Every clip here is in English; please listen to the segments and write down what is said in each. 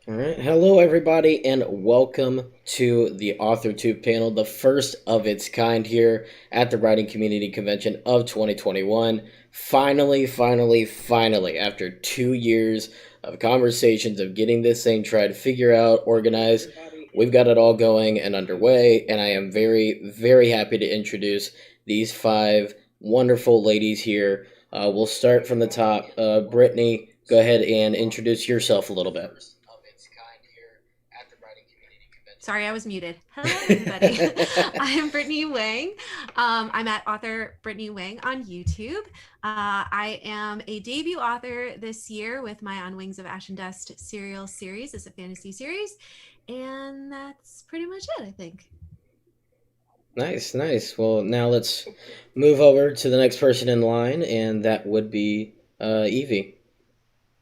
All right. Hello, everybody, and welcome to the AuthorTube panel, the first of its kind here at the Writing Community Convention of 2021. Finally, after 2 years of conversations of getting this thing tried to figure out, organize, we've got it all going and underway, and I am very happy to introduce these five wonderful ladies here. We'll start from the top. Brittany, go ahead and introduce yourself a little bit. Sorry, I was muted. Hello, everybody. I'm Brittany Wang. I'm at author Brittany Wang on YouTube. I am a debut author this year with my On Wings of Ash and Dust serial series. It's a fantasy series. And that's pretty much it, I think. Nice, nice. Well, now let's move over to the next person in line, and that would be Evie.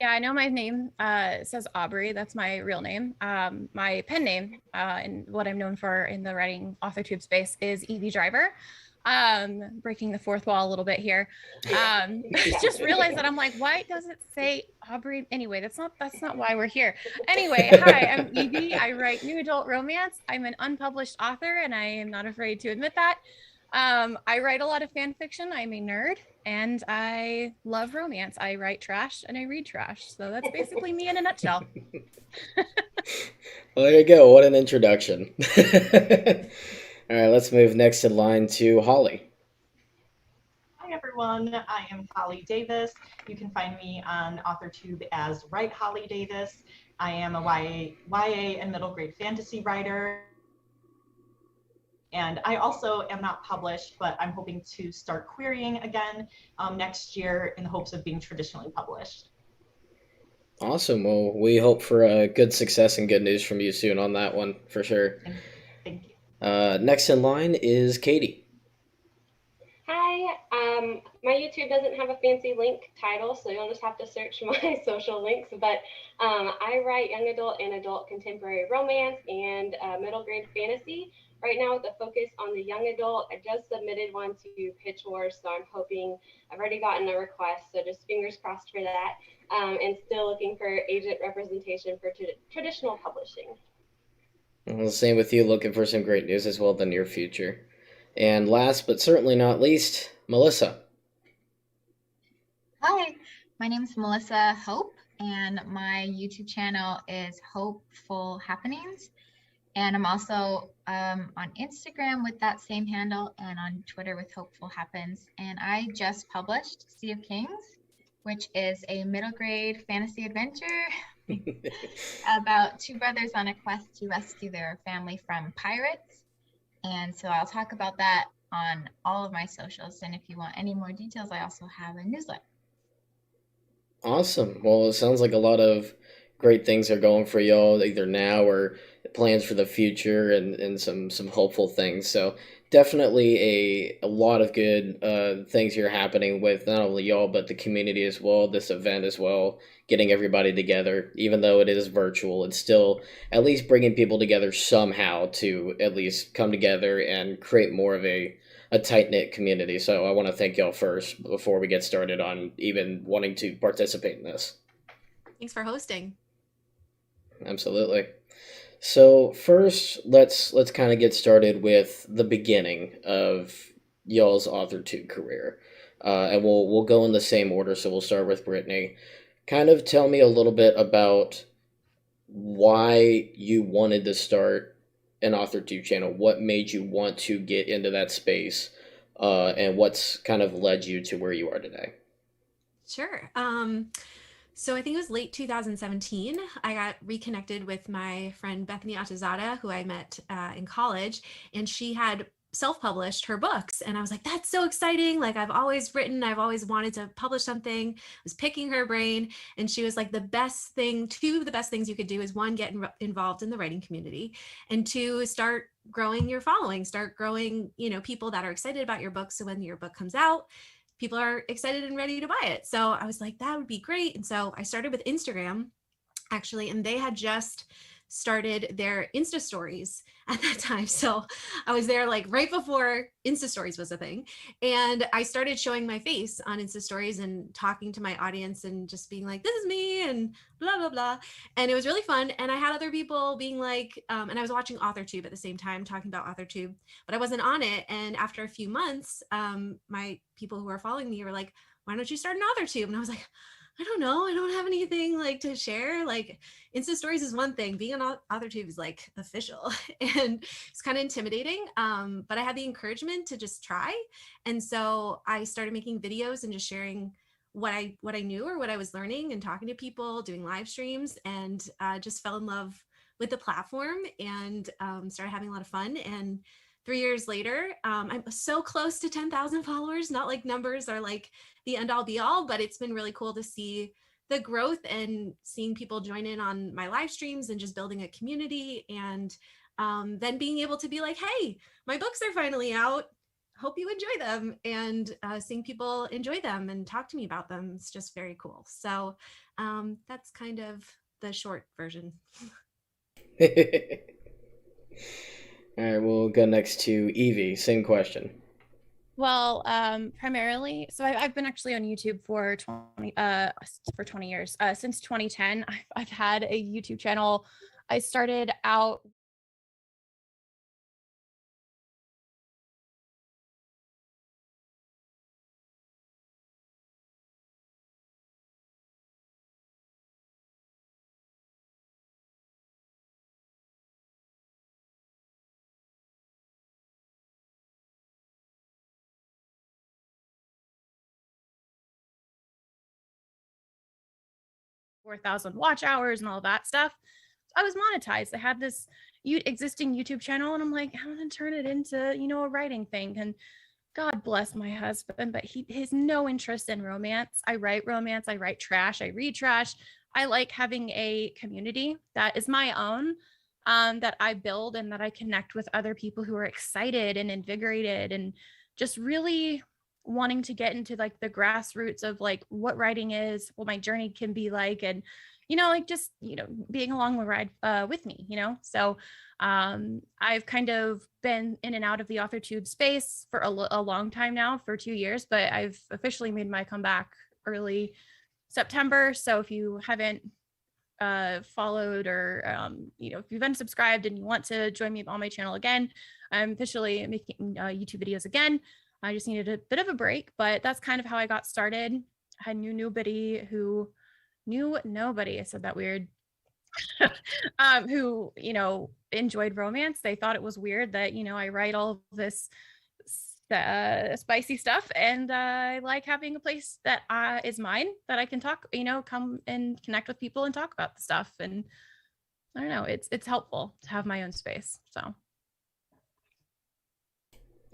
Yeah, I know my name says Aubrey. That's my real name. My pen name and what I'm known for in the writing AuthorTube space is Evie Driver. Breaking the fourth wall a little bit here. Just realized that I'm like, why does it say Aubrey? Anyway, that's not why we're here. Anyway, hi, I'm Evie. I write new adult romance. I'm an unpublished author, and I am not afraid to admit that. I write a lot of fan fiction. I'm a nerd and I love romance. I write trash and I read trash. So that's basically me in a nutshell. Well, there you go. What an introduction. All right, let's move next in line to Holly. Hi everyone, I am Holly Davis. You can find me on AuthorTube as Write Holly Davis. I am a YA and middle grade fantasy writer. And I also am not published, but I'm hoping to start querying again next year in the hopes of being traditionally published. Awesome. Well, we hope for good success and good news from you soon on that one, for sure. Thank you. Next in line is Katie. Hi, my YouTube doesn't have a fancy link title, so you'll just have to search my social links, but I write young adult and adult contemporary romance and middle grade fantasy. Right now with a focus on the young adult. I just submitted one to Pitch Wars, so I'm hoping, I've already gotten a request, so just fingers crossed for that, and still looking for agent representation for traditional publishing. Well, same with you, looking for some great news as well in the near future. And last but certainly not least, Melissa. Hi, my name is Melissa Hope, and my YouTube channel is Hopeful Happenings. And I'm also on Instagram with that same handle and on Twitter with Hopeful Happens. And I just published Sea of Kings, which is a middle grade fantasy adventure about two brothers on a quest to rescue their family from pirates. And so I'll talk about that on all of my socials. And if you want any more details, I also have a newsletter. Awesome. Well, it sounds like a lot of great things are going for y'all either now or plans for the future and some hopeful things. So definitely a lot of good things here happening with not only y'all but the community as well, this event as well, getting everybody together. Even though it is virtual, it's still at least bringing people together somehow to at least come together and create more of a tight knit community. So I want to thank y'all first before we get started on even wanting to participate in this. Thanks for hosting. Absolutely. So first, let's kind of get started with the beginning of y'all's AuthorTube career, and we'll go in the same order. So we'll start with Brittany. Kind of tell me a little bit about why you wanted to start an AuthorTube channel. What made you want to get into that space, and what's kind of led you to where you are today? Sure. So I think it was late 2017. I got reconnected with my friend Bethany Atazada, who I met in college, and she had self-published her books. And I was like, that's so exciting. Like I've always written, I've always wanted to publish something. I was picking her brain. And she was like, two of the best things you could do is one, get involved in the writing community, and two, start growing your following, start growing, people that are excited about your book. So when your book comes out, people are excited and ready to buy it. So I was like, that would be great. And so I started with Instagram actually, and they had just started their Insta stories at that time. So I was there like right before Insta stories was a thing. And I started showing my face on Insta stories and talking to my audience and just being like, this is me and blah, blah, blah. And it was really fun. And I had other people being like, and I was watching AuthorTube at the same time, talking about AuthorTube, but I wasn't on it. And after a few months, my people who are following me were like, why don't you start an AuthorTube? And I was like, I don't know. I don't have anything like to share. Like Insta stories is one thing. Being on AuthorTube is like official and it's kind of intimidating. But I had the encouragement to just try. And so I started making videos and just sharing what I knew or what I was learning and talking to people, doing live streams, and just fell in love with the platform and started having a lot of fun. And 3 years later, I'm so close to 10,000 followers. Not like numbers are like the end all be all, but it's been really cool to see the growth and seeing people join in on my live streams and just building a community. And then being able to be like, hey, my books are finally out. Hope you enjoy them. And seeing people enjoy them and talk to me about them. It's just very cool. So that's kind of the short version. All right, we'll go next to Evie. Same question. Well, primarily, so I've been actually on YouTube for 20 years. Since 2010, I've had a YouTube channel. I started out 4,000 watch hours and all that stuff. I was monetized. I had this existing YouTube channel, and I'm like, I'm gonna turn it into, a writing thing. And God bless my husband, but he has no interest in romance. I write romance, I write trash, I read trash. I like having a community that is my own, that I build and that I connect with other people who are excited and invigorated and just really wanting to get into like the grassroots of like what writing is, what my journey can be like, and like just being along the ride with me. So I've kind of been in and out of the AuthorTube space for a long time now, for 2 years, but I've officially made my comeback early September. So if you haven't followed or if you've unsubscribed and you want to join me on my channel again, I'm officially making YouTube videos again. I just needed a bit of a break, but that's kind of how I got started. I knew nobody who knew nobody. I said that weird. Who enjoyed romance. They thought it was weird that I write all of this spicy stuff, and I like having a place that is mine, that I can talk, come and connect with people and talk about the stuff. And I don't know, it's helpful to have my own space. So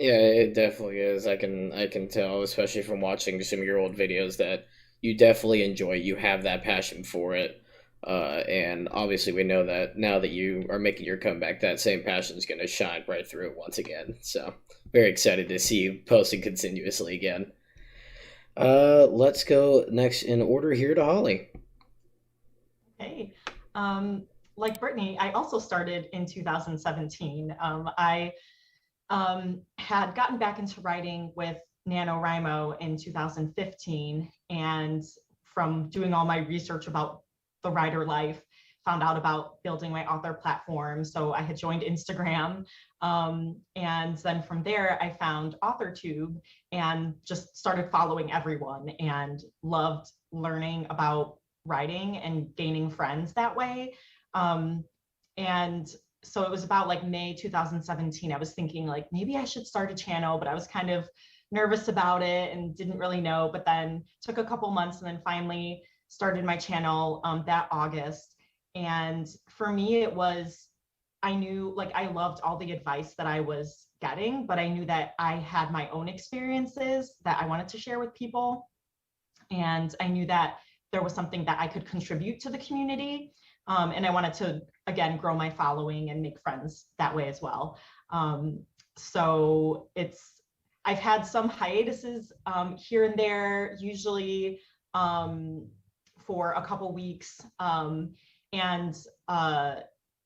Yeah, it definitely is. I can tell, especially from watching some of your old videos, that you definitely enjoy. You have that passion for it, and obviously we know that now that you are making your comeback, that same passion is going to shine right through it once again. So very excited to see you posting continuously again. Let's go next in order here to Holly. Hey, like Brittany, I also started in 2017. I had gotten back into writing with NaNoWriMo in 2015, and from doing all my research about the writer life, found out about building my author platform. So I had joined Instagram, and then from there I found AuthorTube and just started following everyone and loved learning about writing and gaining friends that way. And so it was about like May 2017. I was thinking like maybe I should start a channel, but I was kind of nervous about it and didn't really know. But then took a couple months and then finally started my channel that August. And for me, it was, I knew like I loved all the advice that I was getting, but I knew that I had my own experiences that I wanted to share with people. And I knew that there was something that I could contribute to the community. And I wanted to, again, grow my following and make friends that way as well. So I've had some hiatuses here and there, usually for a couple weeks. And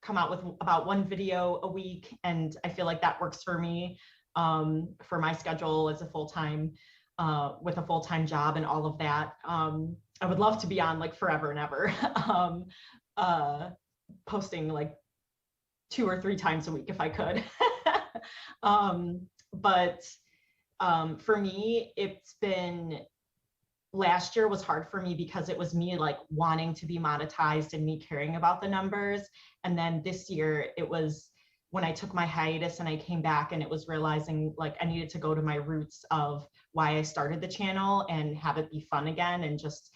come out with about 1 video a week, and I feel like that works for me, for my schedule as a full-time, with a full-time job and all of that. I would love to be on like forever and ever, posting like 2 or 3 times a week if I could. But for me, it's been, last year was hard for me because it was me like wanting to be monetized and me caring about the numbers. And then this year it was when I took my hiatus and I came back, and it was realizing like I needed to go to my roots of why I started the channel and have it be fun again, and just,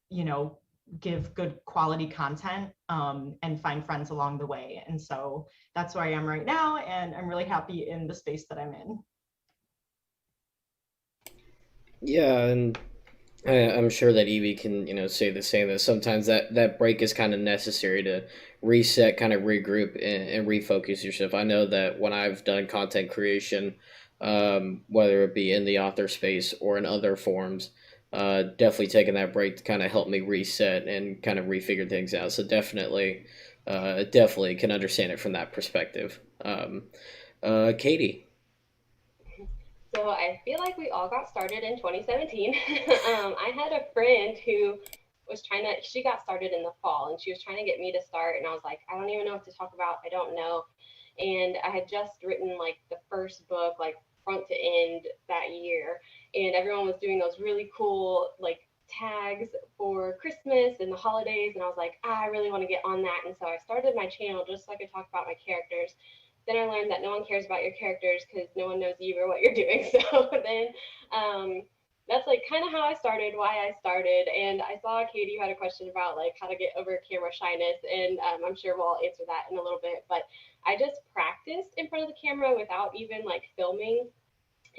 you know, give good quality content, and find friends along the way. And so that's where I am right now, and I'm really happy in the space that I'm in. Yeah, and I'm sure that Evie can, say the same. That sometimes that break is kind of necessary to reset, kind of regroup, and refocus yourself. I know that when I've done content creation, whether it be in the author space or in other forms, definitely taking that break to kind of help me reset and kind of refigure things out. So definitely can understand it from that perspective. Katie. So I feel like we all got started in 2017. I had a friend who was she got started in the fall, and she was trying to get me to start. And I was like, I don't even know what to talk about. I don't know. And I had just written like the first book, like front to end that year. And everyone was doing those really cool, like tags for Christmas and the holidays. And I was like, I really want to get on that. And so I started my channel just so I could talk about my characters. Then I learned that no one cares about your characters because no one knows you or what you're doing. So then that's like kind of how I started, why I started. And I saw Katie, you had a question about like how to get over camera shyness, and I'm sure we'll answer that in a little bit. But I just practiced in front of the camera without even like filming.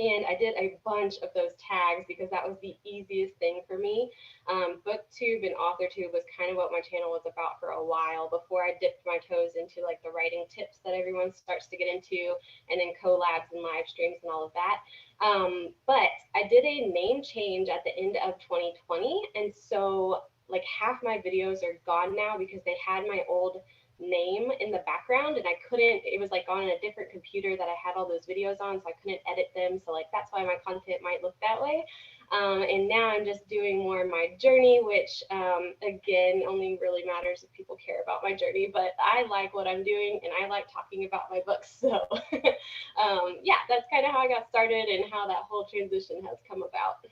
And I did a bunch of those tags because that was the easiest thing for me. BookTube and AuthorTube was kind of what my channel was about for a while before I dipped my toes into like the writing tips that everyone starts to get into, and then collabs and live streams and all of that. But I did a name change at the end of 2020. And so like half my videos are gone now because they had my old name in the background, and I couldn't, it was like on a different computer that I had all those videos on, so I couldn't edit them. So like that's why my content might look that way. And now I'm just doing more my journey, which again only really matters if people care about my journey, but I like what I'm doing and I like talking about my books. So yeah, that's kind of how I got started and how that whole transition has come about.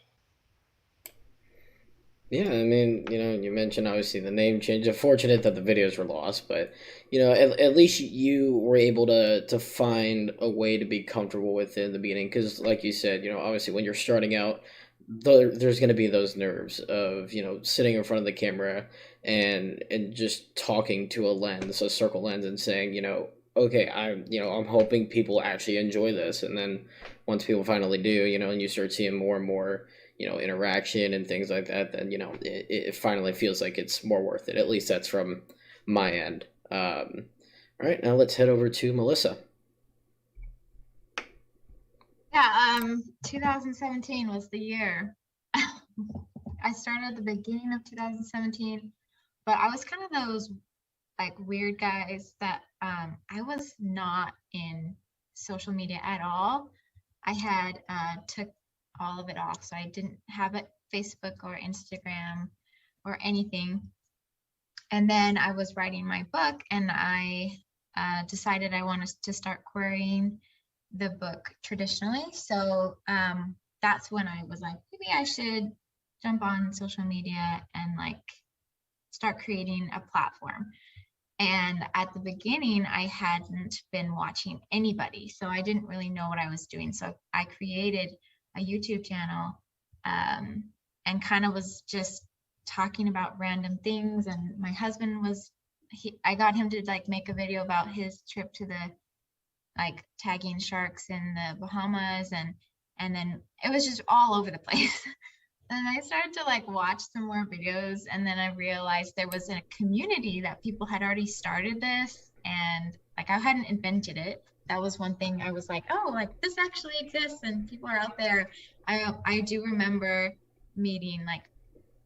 Yeah, I mean, you mentioned obviously the name change. Unfortunate that the videos were lost, but at least you were able to find a way to be comfortable with it in the beginning. Because, like you said, obviously when you're starting out, there's going to be those nerves of sitting in front of the camera and just talking to a circle lens, and saying okay, I'm hoping people actually enjoy this. And then once people finally do, and you start seeing more and more interaction and things like that, then it finally feels like it's more worth it. At least that's from my end. All right, now let's head over to Melissa. Yeah, 2017 was the year. I started at the beginning of 2017, but I was kind of those like weird guys that I was not in social media at all. I had took all of it off, so I didn't have it Facebook or Instagram or anything. And then I was writing my book, and I decided I wanted to start querying the book traditionally. So that's when I was like, maybe I should jump on social media and like start creating a platform. And at the beginning, I hadn't been watching anybody, so I didn't really know what I was doing. So I created a YouTube channel and kind of was just talking about random things. And my husband was, I got him to like make a video about his trip to the like tagging sharks in the Bahamas, and then it was just all over the place. And I started to like watch some more videos, and then I realized there was a community that people had already started this, and like I hadn't invented it. That was one thing I was like, oh, like this actually exists and people are out there. I do remember meeting like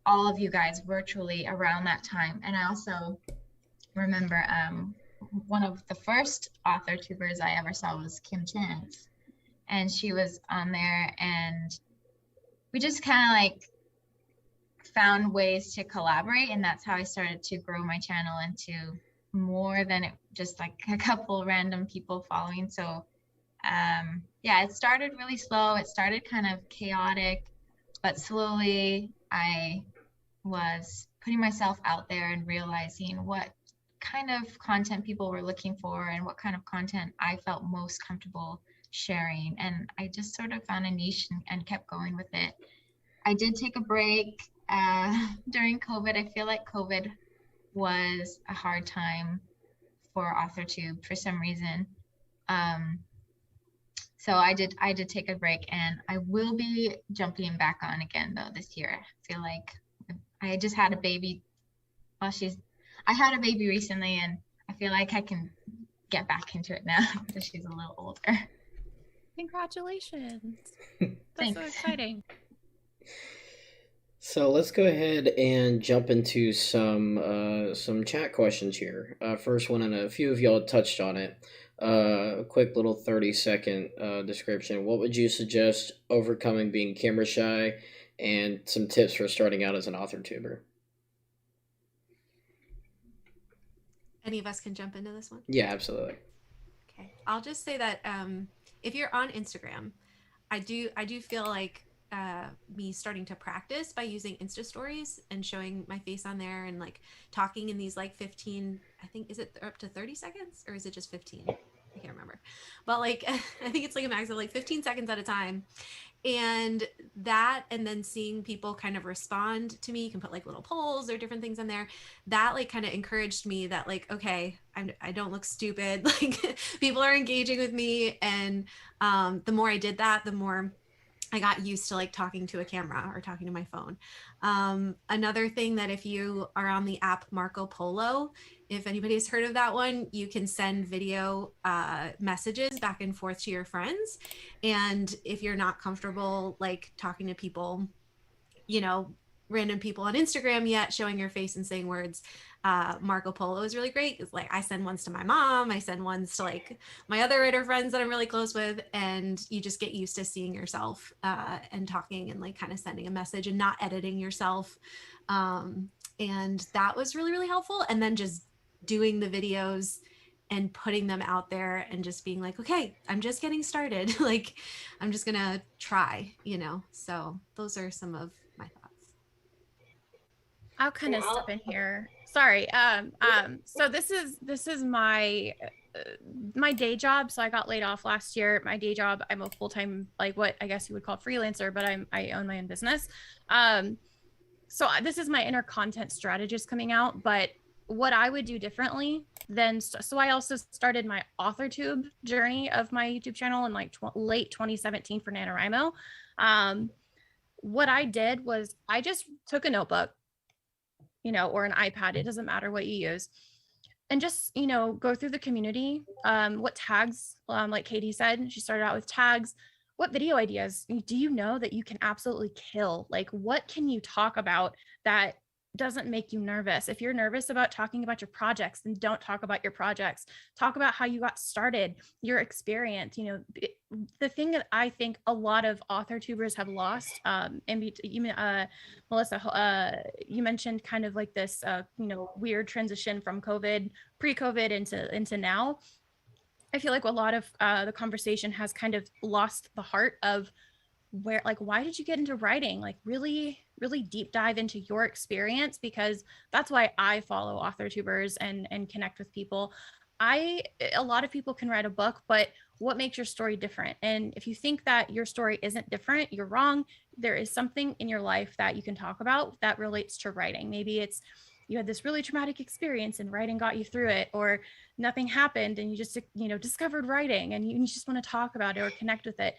all of you guys virtually around that time. And I also remember one of the first author tubers I ever saw was Kim Chance, and she was on there, and we just kind of like found ways to collaborate, and that's how I started to grow my channel into more than just like a couple random people following. So yeah, it started really slow. It started kind of chaotic, but slowly I was putting myself out there and realizing what kind of content people were looking for and what kind of content I felt most comfortable sharing. And I just sort of found a niche and kept going with it. I did take a break during COVID. I feel like COVID was a hard time for AuthorTube for some reason. So I did take a break, and I will be jumping back on again though this year. I feel like I just had a baby. Well, I had a baby recently, and I feel like I can get back into it now because she's a little older. Congratulations. That's Thanks. so exciting. So let's go ahead and jump into some chat questions here. First one, and a few of y'all touched on it. A quick little 30-second description. What would you suggest overcoming being camera shy, and some tips for starting out as an author tuber? Any of us can jump into this one? Yeah, absolutely. Okay, I'll just say that if you're on Instagram, I do feel like me starting to practice by using Insta stories and showing my face on there and like talking in these like 15, I think, is it up to 30 seconds or is it just 15? I can't remember, but like I think it's like a max of like 15 seconds at a time. And that, and then seeing people kind of respond to me, you can put like little polls or different things in there, that like kind of encouraged me that like, okay, I don't look stupid. Like people are engaging with me. And the more I did that, the more I got used to like talking to a camera or talking to my phone. Another thing that if you are on the app Marco Polo, if anybody's heard of that one, you can send video messages back and forth to your friends. And if you're not comfortable like talking to people, you know, random people on Instagram yet, showing your face and saying words, Marco Polo is really great. It's like I send ones to my mom, I send ones to like my other writer friends that I'm really close with, and you just get used to seeing yourself and talking and like kind of sending a message and not editing yourself. And that was really, really helpful. And then just doing the videos and putting them out there and just being like, okay, I'm just getting started. Like, I'm just gonna try, you know? So those are some of my thoughts. I'll kind of step in here. Sorry. So this is my my day job. So I got laid off last year. My day job, I'm a full-time, like what I guess you would call freelancer, but I own my own business. So this is my inner content strategist coming out, but what I would do differently than, so I also started my AuthorTube journey of my YouTube channel in like late 2017 for NaNoWriMo. What I did was I just took a notebook, you know, or an iPad, it doesn't matter what you use, and just, you know, go through the community, what tags, like Katie said, she started out with tags. What video ideas do you know that you can absolutely kill? Like, what can you talk about that doesn't make you nervous? If you're nervous about talking about your projects, then don't talk about your projects. Talk about how you got started, your experience. You know, the thing that I think a lot of author tubers have lost, and Melissa, you mentioned kind of like this, you know, weird transition from COVID, pre-COVID into now. I feel like a lot of the conversation has kind of lost the heart of where, like, why did you get into writing? Like really deep dive into your experience, because that's why I follow author tubers and connect with people. A lot of people can write a book, but what makes your story different? And if you think that your story isn't different, you're wrong. There is something in your life that you can talk about that relates to writing. Maybe it's you had this really traumatic experience and writing got you through it, or nothing happened and you just, you know, discovered writing and you just want to talk about it or connect with it.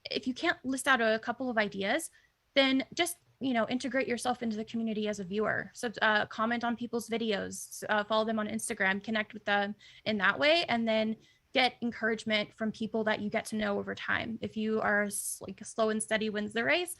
If you can't list out a couple of ideas, then just, you know, integrate yourself into the community as a viewer. So comment on people's videos, follow them on Instagram, connect with them in that way, and then get encouragement from people that you get to know over time. If you are like slow and steady wins the race,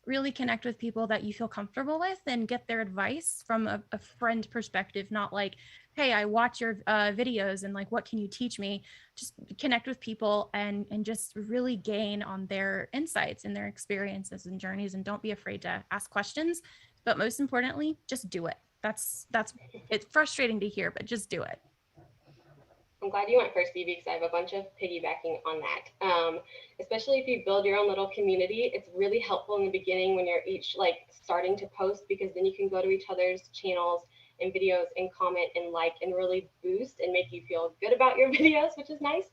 really connect with people that you feel comfortable with and get their advice from a friend perspective, not like hey, I watch your videos and like, what can you teach me? Just connect with people and just really gain on their insights and their experiences and journeys, and don't be afraid to ask questions. But most importantly, just do it. That's it's frustrating to hear, but just do it. I'm glad you went first, Stevie, because I have a bunch of piggybacking on that. Especially if you build your own little community, it's really helpful in the beginning when you're each like starting to post, because then you can go to each other's channels and videos and comment and like and really boost and make you feel good about your videos, which is nice.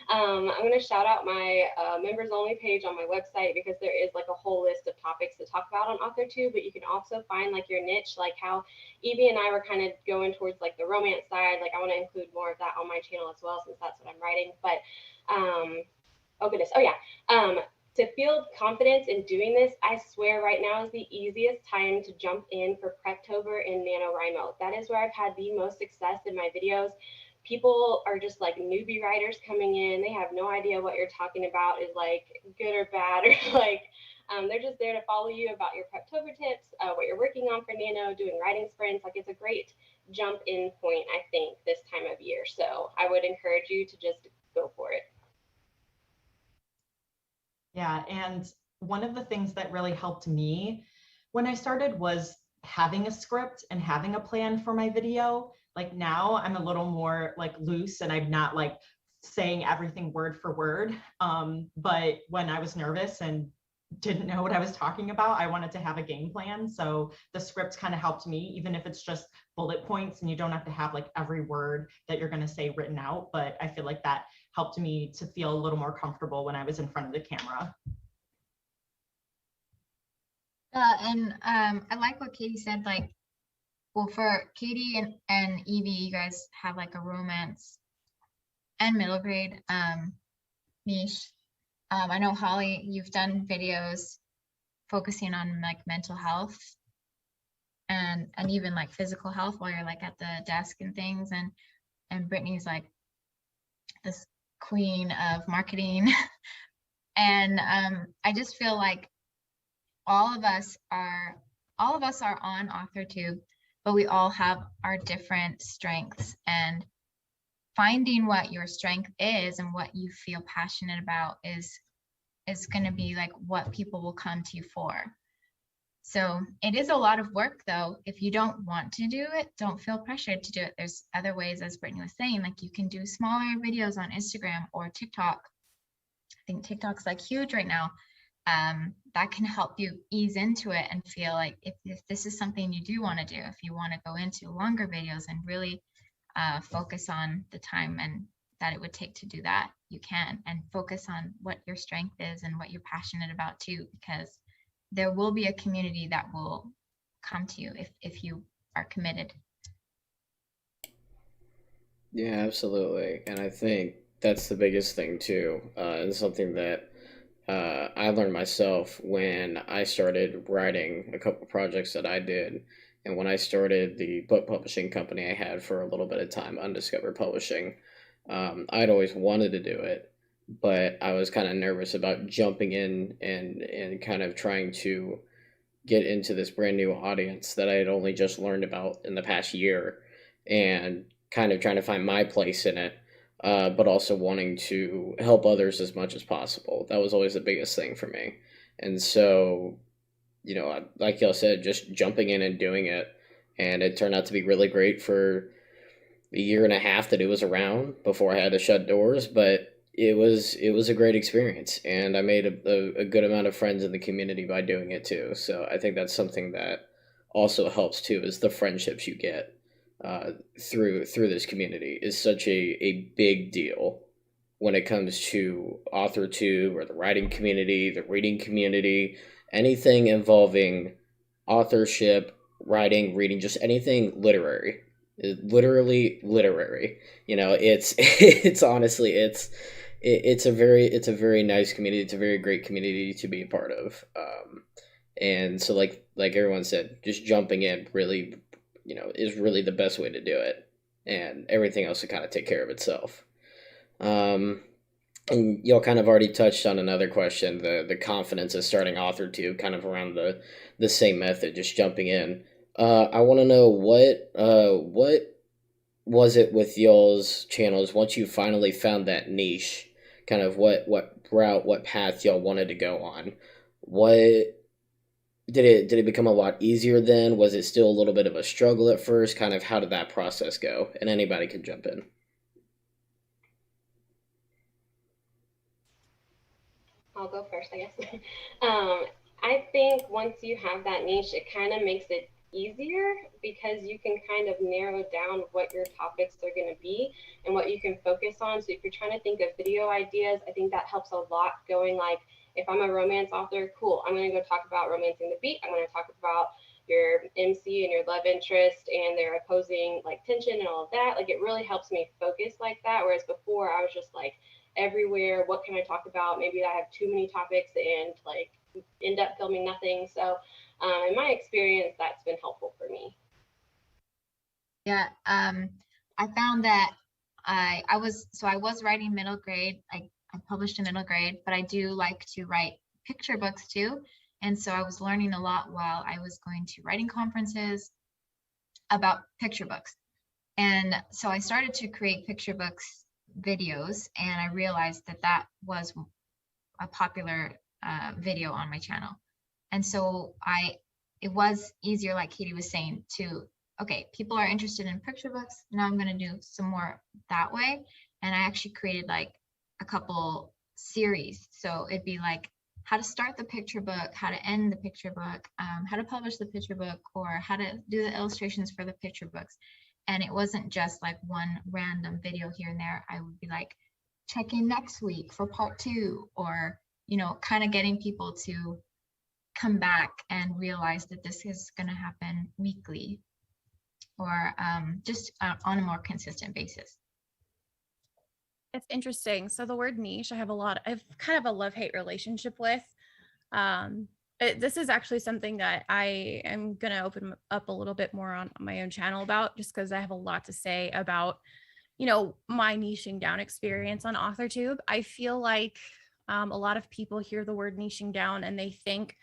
I'm going to shout out my members only page on my website, because there is like a whole list of topics to talk about on AuthorTube, but you can also find like your niche, like how Evie and I were kind of going towards like the romance side. Like I want to include more of that on my channel as well, since that's what I'm writing. But oh goodness, oh yeah. To feel confidence in doing this, I swear right now is the easiest time to jump in for Preptober in NaNoWriMo. That is where I've had the most success in my videos. People are just like newbie writers coming in. They have no idea what you're talking about is like good or bad, or like they're just there to follow you about your Preptober tips, what you're working on for Nano, doing writing sprints. Like it's a great jump in point, I think, this time of year. So I would encourage you to just go for it. Yeah, and one of the things that really helped me when I started was having a script and having a plan for my video. Like now I'm a little more like loose and I'm not like saying everything word for word. But when I was nervous and didn't know what I was talking about, I wanted to have a game plan. So the script kind of helped me, even if it's just bullet points and you don't have to have like every word that you're going to say written out. But I feel like that helped me to feel a little more comfortable when I was in front of the camera. I like what Katie said, like, well, for Katie and Evie, you guys have like a romance and middle grade niche. I know Holly, you've done videos focusing on like mental health and even like physical health while you're like at the desk and things, and Brittany's like this queen of marketing. And I just feel like all of us are on AuthorTube, but we all have our different strengths, and finding what your strength is and what you feel passionate about is going to be like what people will come to you for. So it is a lot of work though. If you don't want to do it, don't feel pressured to do it. There's other ways, as Brittany was saying, like you can do smaller videos on Instagram or TikTok. I think TikTok's like huge right now. That can help you ease into it and feel like if this is something you do want to do, if you want to go into longer videos and really focus on the time and that it would take to do that, you can, and focus on what your strength is and what you're passionate about too, because there will be a community that will come to you if you are committed. Yeah, absolutely. And I think that's the biggest thing too, and something that I learned myself when I started writing a couple projects that I did. And when I started the book publishing company I had for a little bit of time, Undiscovered Publishing, I'd always wanted to do it, but I was kind of nervous about jumping in and kind of trying to get into this brand new audience that I had only just learned about in the past year, and kind of trying to find my place in it, but also wanting to help others as much as possible. That was always the biggest thing for me. And so, like y'all said, just jumping in and doing it. And it turned out to be really great for a year and a half that it was around before I had to shut doors. But it was a great experience, and I made a good amount of friends in the community by doing it too. So I think that's something that also helps too, is the friendships you get through this community is such a big deal when it comes to AuthorTube or the writing community, the reading community, anything involving authorship, writing, reading, just anything literary. Literally literary. It's honestly it's a very nice community. It's a very great community to be a part of. And so like everyone said, just jumping in really, is really the best way to do it, and everything else will kind of take care of itself. And y'all kind of already touched on another question, the confidence of starting AuthorTube, kind of around the same method, just jumping in. I want to know what was it with y'all's channels once you finally found that niche? Kind of what route, what path y'all wanted to go on? What did it become a lot easier then? Was it still a little bit of a struggle at first? Kind of how did that process go? And anybody can jump in. I'll go first, I guess. I think once you have that niche, it kind of makes it easier because you can kind of narrow down what your topics are going to be and what you can focus on. So if you're trying to think of video ideas, I think that helps a lot. Going like, if I'm a romance author, cool, I'm going to go talk about romancing the beat. I'm going to talk about your MC and your love interest and their opposing like tension and all of that. Like it really helps me focus like that. Whereas before I was just like everywhere. What can I talk about? Maybe I have too many topics and like end up filming nothing. So in my experience, that's been helpful for me. Yeah, I found that I was writing middle grade. I published in middle grade, but I do like to write picture books too. And so I was learning a lot while I was going to writing conferences about picture books. And so I started to create picture books videos, and I realized that that was a popular video on my channel. And so it was easier, like Katie was saying, to, okay, people are interested in picture books. Now I'm going to do some more that way. And I actually created like a couple series. So it'd be like how to start the picture book, how to end the picture book, how to publish the picture book, or how to do the illustrations for the picture books. And it wasn't just like one random video here and there. I would be like, check in next week for part 2, or, you know, kind of getting people to come back and realize that this is going to happen weekly, or just on a more consistent basis. It's interesting. So the word niche, I've kind of a love-hate relationship with. This is actually something that I am going to open up a little bit more on my own channel about, just because I have a lot to say about, you know, my niching down experience on AuthorTube. I feel like a lot of people hear the word niching down and they think,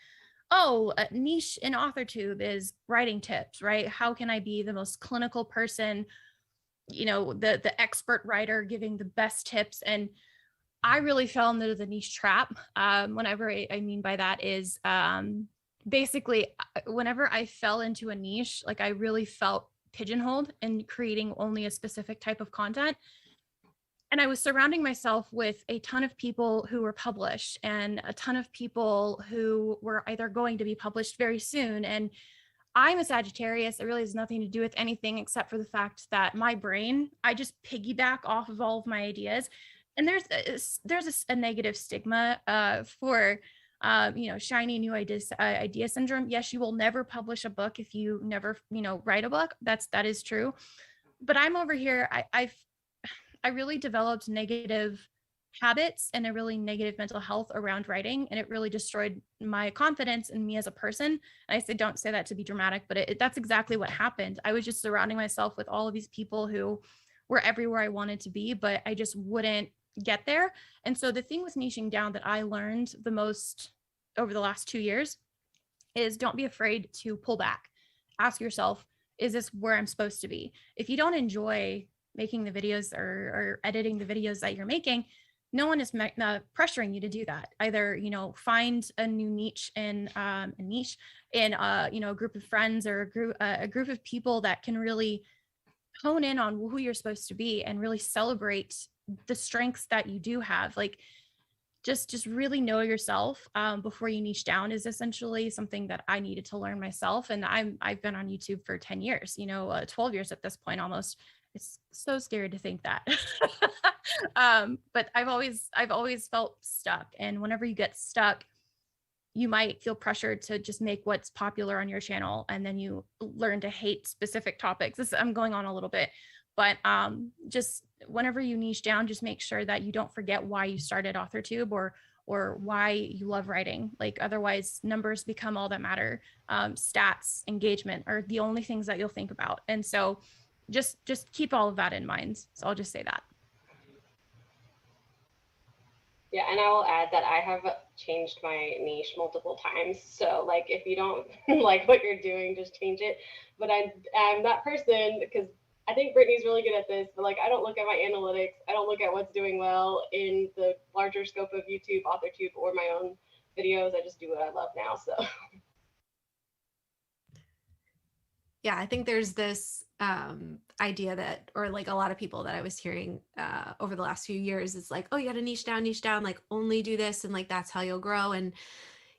oh, a niche in AuthorTube is writing tips, right? How can I be the most clinical person, you know, the expert writer giving the best tips? And I really fell into the niche trap. Whenever I mean by that is basically whenever I fell into a niche, like I really felt pigeonholed in creating only a specific type of content. And I was surrounding myself with a ton of people who were published and a ton of people who were either going to be published very soon. And I'm a Sagittarius. It really has nothing to do with anything except for the fact that my brain, I just piggyback off of all of my ideas. And there's a negative stigma for you know, shiny new idea syndrome. Yes, you will never publish a book if you never, you know, write a book. That is true. But I'm over here. I really developed negative habits and a really negative mental health around writing, and it really destroyed my confidence in me as a person. And don't say that to be dramatic, but that's exactly what happened. I was just surrounding myself with all of these people who were everywhere I wanted to be, but I just wouldn't get there. And so the thing with niching down that I learned the most over the last 2 years is don't be afraid to pull back. Ask yourself, is this where I'm supposed to be? If you don't enjoy making the videos or editing the videos that you're making, no one is pressuring you to do that. Either, you know, find a new niche in you know, a group of friends or a group of people that can really hone in on who you're supposed to be and really celebrate the strengths that you do have. Like just really know yourself before you niche down is essentially something that I needed to learn myself. And I've been on YouTube for 10 years, you know, 12 years at this point almost. It's so scary to think that. But I've always felt stuck. And whenever you get stuck, you might feel pressured to just make what's popular on your channel. And then you learn to hate specific topics. I'm going on a little bit, but just whenever you niche down, just make sure that you don't forget why you started AuthorTube or why you love writing. Like otherwise numbers become all that matter. Stats, engagement are the only things that you'll think about. And so just keep all of that in mind. So I'll just say that. Yeah, and I will add that I have changed my niche multiple times. So like if you don't like what you're doing, just change it. But I'm that person because I think Brittany's really good at this, but like I don't look at my analytics. I don't look at what's doing well in the larger scope of YouTube, AuthorTube, or my own videos. I just do what I love now. So Yeah, I think there's this idea that, or like a lot of people that I was hearing over the last few years, it's like, oh, you got to niche down, like only do this, and like that's how you'll grow. And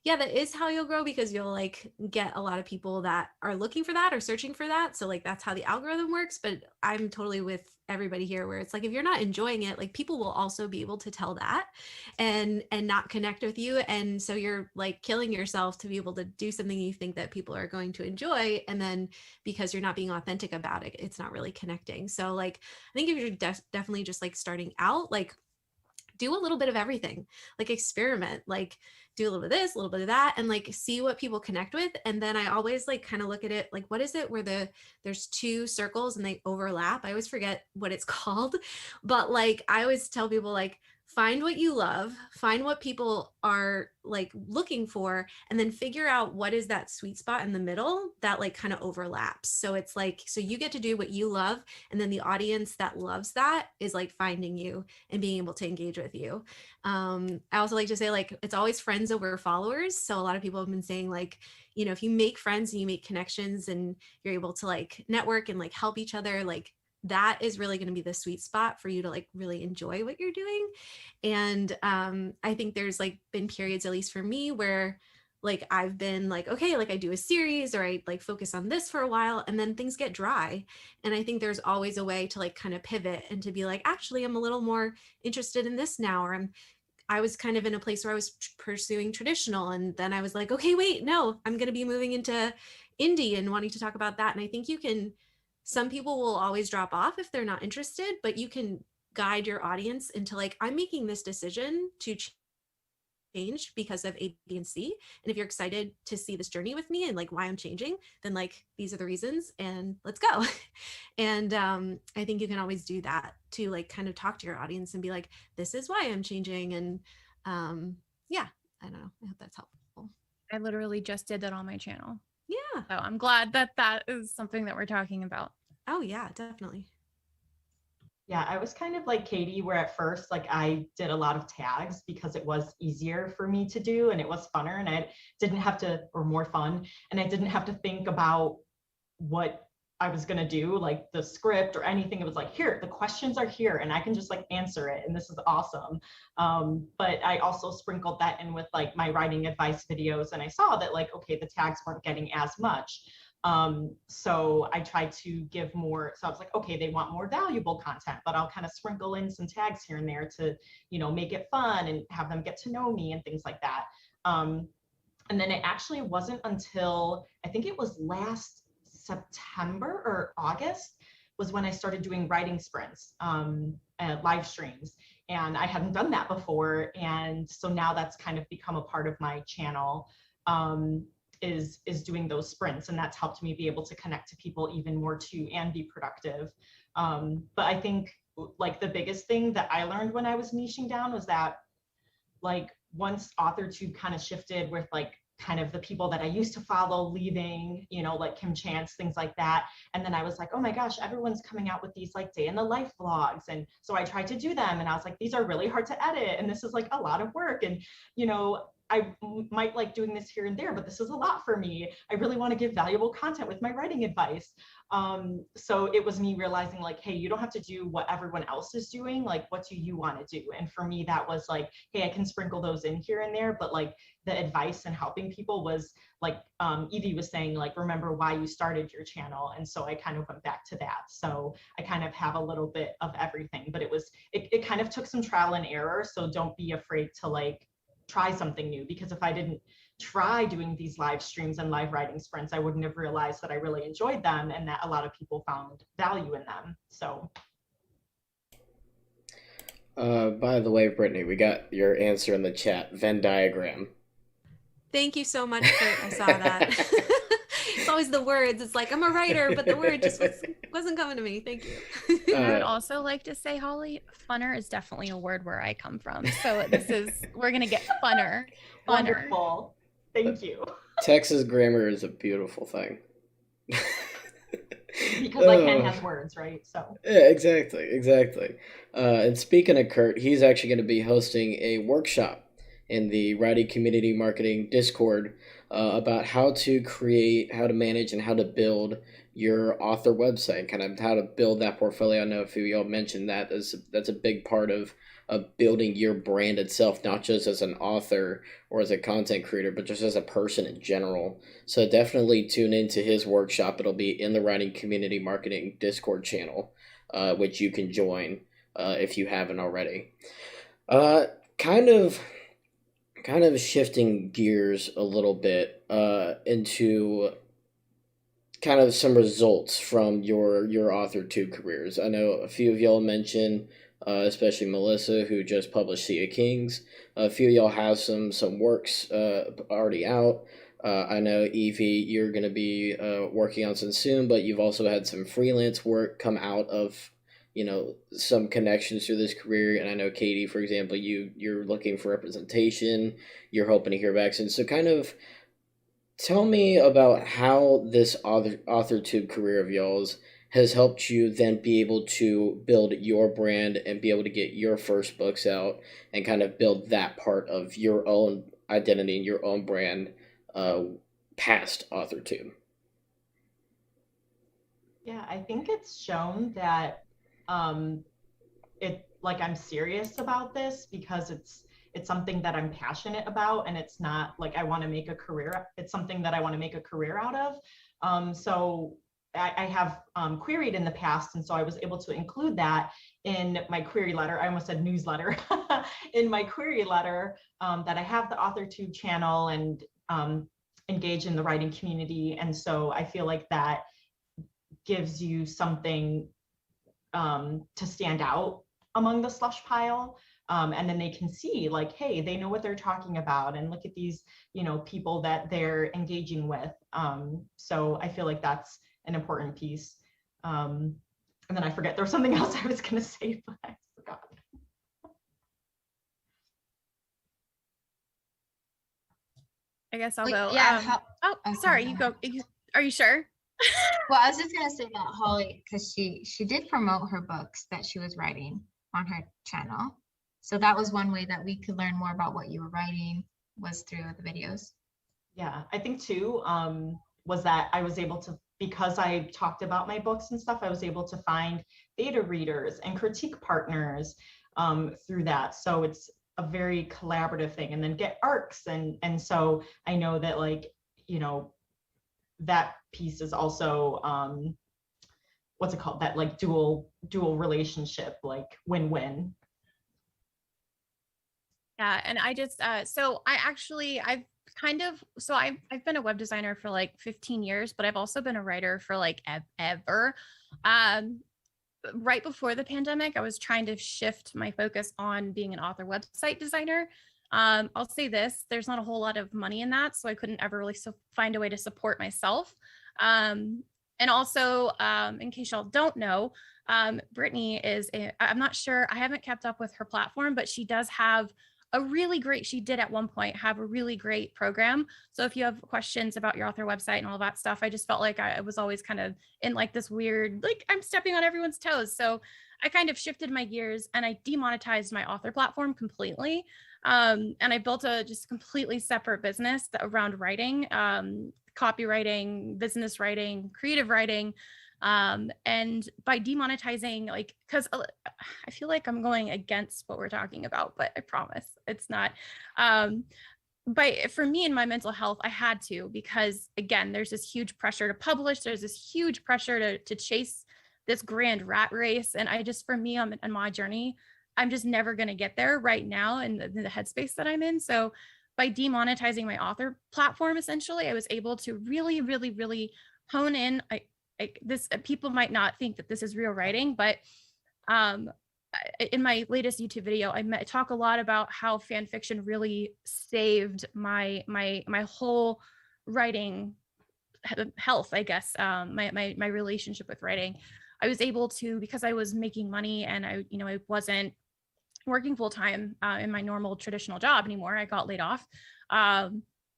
yeah, that is how you'll grow, because you'll like get a lot of people that are looking for that or searching for that. So like that's how the algorithm works. But I'm totally with everybody here, where it's like if you're not enjoying it, like people will also be able to tell that and not connect with you. And so you're like killing yourself to be able to do something you think that people are going to enjoy, and then because you're not being authentic about it, it's not really connecting. So like I think if you're definitely just like starting out, like do a little bit of everything, like experiment, like do a little bit of this, a little bit of that, and like see what people connect with. And then I always like kind of look at it like, what is it where there's two circles and they overlap? I always forget what it's called, but like I always tell people, like, find what you love, find what people are like looking for, and then figure out what is that sweet spot in the middle that like kind of overlaps. So it's like, so you get to do what you love, and then the audience that loves that is like finding you and being able to engage with you. I also like to say, like, it's always friends over followers. So a lot of people have been saying, like, you know, if you make friends and you make connections and you're able to like network and like help each other, like that is really going to be the sweet spot for you to like really enjoy what you're doing. And I think there's like been periods, at least for me, where like I've been like, okay, like I do a series or I like focus on this for a while, and then things get dry. And I think there's always a way to like kind of pivot and to be like, actually, I'm a little more interested in this now, or I was kind of in a place where I was pursuing traditional, and then I was like, okay, wait, no, I'm going to be moving into indie and wanting to talk about that. And I think some people will always drop off if they're not interested, but you can guide your audience into like, I'm making this decision to change because of A, B, and C. And if you're excited to see this journey with me and like why I'm changing, then like, these are the reasons and let's go. And I think you can always do that to like kind of talk to your audience and be like, this is why I'm changing. And yeah, I don't know. I hope that's helpful. I literally just did that on my channel. Yeah. So I'm glad that that is something that we're talking about. Oh yeah, definitely. Yeah, I was kind of like Katie, where at first, like I did a lot of tags because it was easier for me to do and it was funner, and I didn't have to, or more fun, and I didn't have to think about what I was going to do, like the script or anything. It was like, here, the questions are here and I can just like answer it. And this is awesome. But I also sprinkled that in with like my writing advice videos. And I saw that like, okay, the tags weren't getting as much. So I tried to give more. So I was like, okay, they want more valuable content, but I'll kind of sprinkle in some tags here and there to, you know, make it fun and have them get to know me and things like that. And then it actually wasn't until I think it was last September or August was when I started doing writing sprints, live streams. And I hadn't done that before. And so now that's kind of become a part of my channel, is doing those sprints. And that's helped me be able to connect to people even more too and be productive. But I think like the biggest thing that I learned when I was niching down was that like once AuthorTube kind of shifted with like kind of the people that I used to follow leaving, you know, like Kim Chance, things like that. And then I was like, oh my gosh, everyone's coming out with these like day in the life vlogs. And so I tried to do them and I was like, these are really hard to edit. And this is like a lot of work. And, you know, I might like doing this here and there, but this is a lot for me. I really want to give valuable content with my writing advice. So it was me realizing like, hey, you don't have to do what everyone else is doing. Like, what do you want to do? And for me, that was like, hey, I can sprinkle those in here and there, but like the advice and helping people was like, Evie was saying, like, remember why you started your channel. And so I kind of went back to that. So I kind of have a little bit of everything, but it kind of took some trial and error. So don't be afraid to like try something new, because if I didn't try doing these live streams and live writing sprints, I wouldn't have realized that I really enjoyed them and that a lot of people found value in them. So by the way, Brittany, we got your answer in the chat. Venn diagram. Thank you so much for, I saw that. It's always the words. It's like, I'm a writer, but the word just wasn't coming to me. Thank you. I would also like to say, Holly, funner is definitely a word where I come from. So we're going to get funner. Wonderful. Thank you. Texas grammar is a beautiful thing. because like pen has words, right? So Yeah, exactly, exactly. And speaking of Kurt, he's actually going to be hosting a workshop in the Writing Community Marketing Discord about how to create, how to manage, and how to build your author website, kind of how to build that portfolio. I know a few of y'all mentioned that as that's a big part of building your brand itself, not just as an author or as a content creator, but just as a person in general. So definitely tune into his workshop. It'll be in the Writing Community Marketing Discord channel, which you can join if you haven't already. Uh, kind of, kind of shifting gears a little bit into kind of some results from your AuthorTube careers. I know a few of y'all mentioned, especially Melissa, who just published Sea of Kings. A few of y'all have some works already out. I know Evie, you're going to be working on some soon, but you've also had some freelance work come out of some connections through this career. And I know Katie, for example, you're looking for representation. You're hoping to hear back soon. So kind of tell me about how this AuthorTube career of y'all's has helped you then be able to build your brand and be able to get your first books out and kind of build that part of your own identity and your own brand uh, past AuthorTube. yeah, I think it's shown that um, it like I'm serious about this because it's something that I'm passionate about, and it's not like I want to make a career. It's something that I want to make a career out of. So I have queried in the past, and so I was able to include that in my query letter. I almost said newsletter. In my query letter, that I have the AuthorTube channel and engage in the writing community, and so I feel like that gives you something to stand out among the slush pile. And then they can see like, hey, they know what they're talking about, and look at these, people that they're engaging with. So I feel like that's an important piece. And then I forget there was something else I was going to say, but I forgot. I guess I'll Wait, go. yeah. Oh, sorry. You go. Are you sure? Well, I was just gonna say that Holly, because she did promote her books that she was writing on her channel. So that was one way that we could learn more about what you were writing, was through the videos. Yeah, I think too, was that I was able to, because I talked about my books and stuff, I was able to find beta readers and critique partners through that. So it's a very collaborative thing, and then get arcs. And so I know that like, that piece is also, what's it called? That like dual relationship, like win-win. Yeah, and I just so I actually I've been a web designer for like 15 years, but I've also been a writer for like ever. Right before the pandemic, I was trying to shift my focus on being an author website designer. I'll say this, there's not a whole lot of money in that, so I couldn't ever really find a way to support myself. And also, in case y'all don't know, Brittany I'm not sure, I haven't kept up with her platform, but she does have she did at one point have a really great program. So if you have questions about your author website and all that stuff, I just felt like I was always kind of in like this weird, like I'm stepping on everyone's toes. So I kind of shifted my gears and I demonetized my author platform completely. And I built a just completely separate business around writing, copywriting, business writing, creative writing. And by demonetizing, like, because I feel like I'm going against what we're talking about, but I promise it's not. But for me and my mental health, I had to, because again, there's this huge pressure to publish. There's this huge pressure to chase this grand rat race. And I just, for me, on my journey, I'm just never going to get there right now in the headspace that I'm in. So by demonetizing my author platform, essentially, I was able to really, really, really hone in. This people might not think that this is real writing, but in my latest YouTube video, I talk a lot about how fan fiction really saved my whole writing health, I guess. My relationship with writing. I was able to, because I was making money and I wasn't working full time in my normal traditional job anymore. I got laid off. I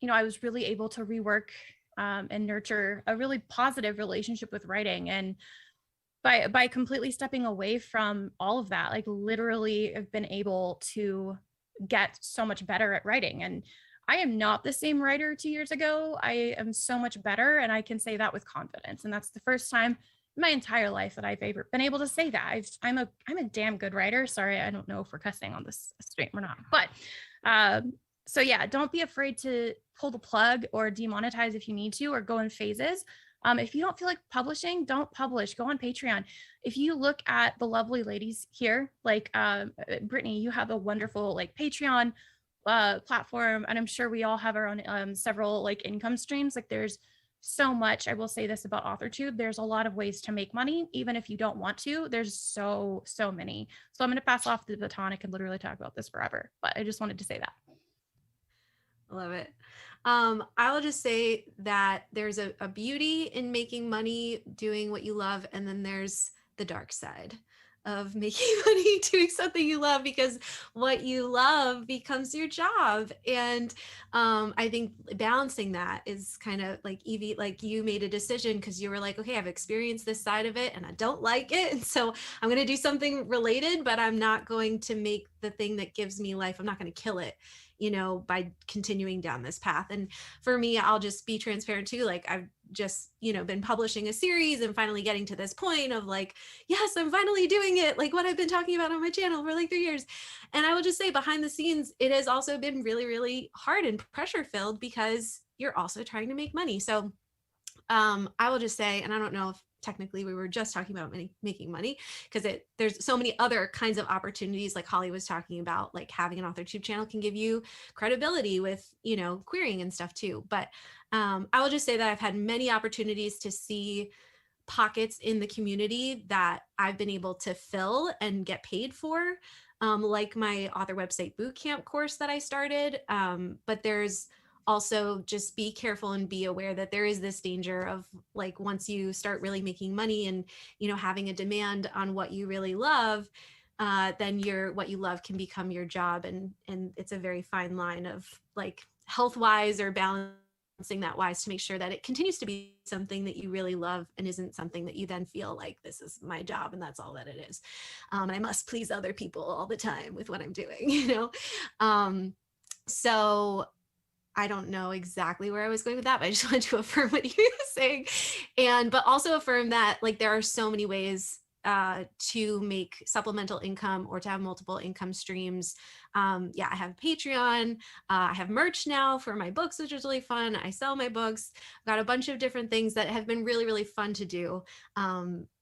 was really able to rework and nurture a really positive relationship with writing. And by completely stepping away from all of that, like literally have been able to get so much better at writing. And I am not the same writer 2 years ago. I am so much better, and I can say that with confidence. And that's the first time in my entire life that I've ever been able to say that. I'm a damn good writer. Sorry, I don't know if we're cussing on this stream or not, but so yeah, don't be afraid to pull the plug or demonetize if you need to, or go in phases. If you don't feel like publishing, don't publish. Go on Patreon. If you look at the lovely ladies here, like Brittany, you have a wonderful like Patreon platform, and I'm sure we all have our own several like income streams. Like there's so much. I will say this about AuthorTube: there's a lot of ways to make money, even if you don't want to. There's so many. So I'm going to pass off the baton. I can literally talk about this forever, but I just wanted to say that. Love it. I will just say that there's a beauty in making money doing what you love, and then there's the dark side of making money doing something you love, because what you love becomes your job. And I think balancing that is kind of like Evie, like you made a decision because you were like, okay, I've experienced this side of it and I don't like it, and so I'm going to do something related, but I'm not going to make the thing that gives me life, I'm not going to kill it, you know, by continuing down this path. And for me, I'll just be transparent too. Like I've just, you know, been publishing a series and finally getting to this point of like, yes, I'm finally doing it. Like what I've been talking about on my channel for like 3 years. And I will just say behind the scenes, it has also been really, really hard and pressure filled because you're also trying to make money. So I will just say, and I don't know if technically we were just talking about making money, because there's so many other kinds of opportunities, like Holly was talking about, like having an AuthorTube channel can give you credibility with, you know, querying and stuff too. But I will just say that I've had many opportunities to see pockets in the community that I've been able to fill and get paid for, like my author website bootcamp course that I started. But there's also just be careful and be aware that there is this danger of like, once you start really making money and, you know, having a demand on what you really love, then what you love can become your job. And it's a very fine line of like health wise or balancing that wise to make sure that it continues to be something that you really love and isn't something that you then feel like this is my job and that's all that it is. I must please other people all the time with what I'm doing, you know? So I don't know exactly where I was going with that, but I just wanted to affirm what you were saying, but also affirm that like there are so many ways to make supplemental income or to have multiple income streams. Yeah, I have Patreon. I have merch now for my books, which is really fun. I sell my books. I've got a bunch of different things that have been really, really fun to do.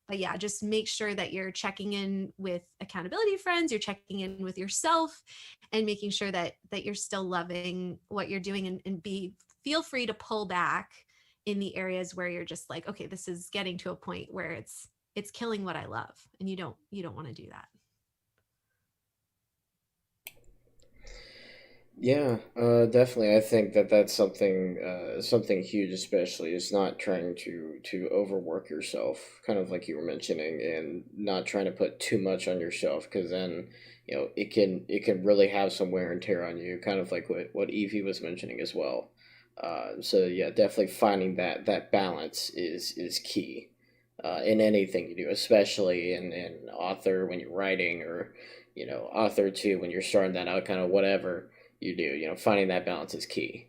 But yeah, just make sure that you're checking in with accountability friends, you're checking in with yourself, and making sure that you're still loving what you're doing, and feel free to pull back in the areas where you're just like, okay, this is getting to a point where it's killing what I love, and you don't want to do that. Yeah, definitely. I think that's something huge, especially is not trying to overwork yourself, kind of like you were mentioning, and not trying to put too much on yourself, because then, you know, it can really have some wear and tear on you, kind of like what Evie was mentioning as well. So yeah, definitely finding that balance is key in anything you do, especially in author when you're writing, or you know, AuthorTube when you're starting that out, kind of whatever you do, you know, finding that balance is key.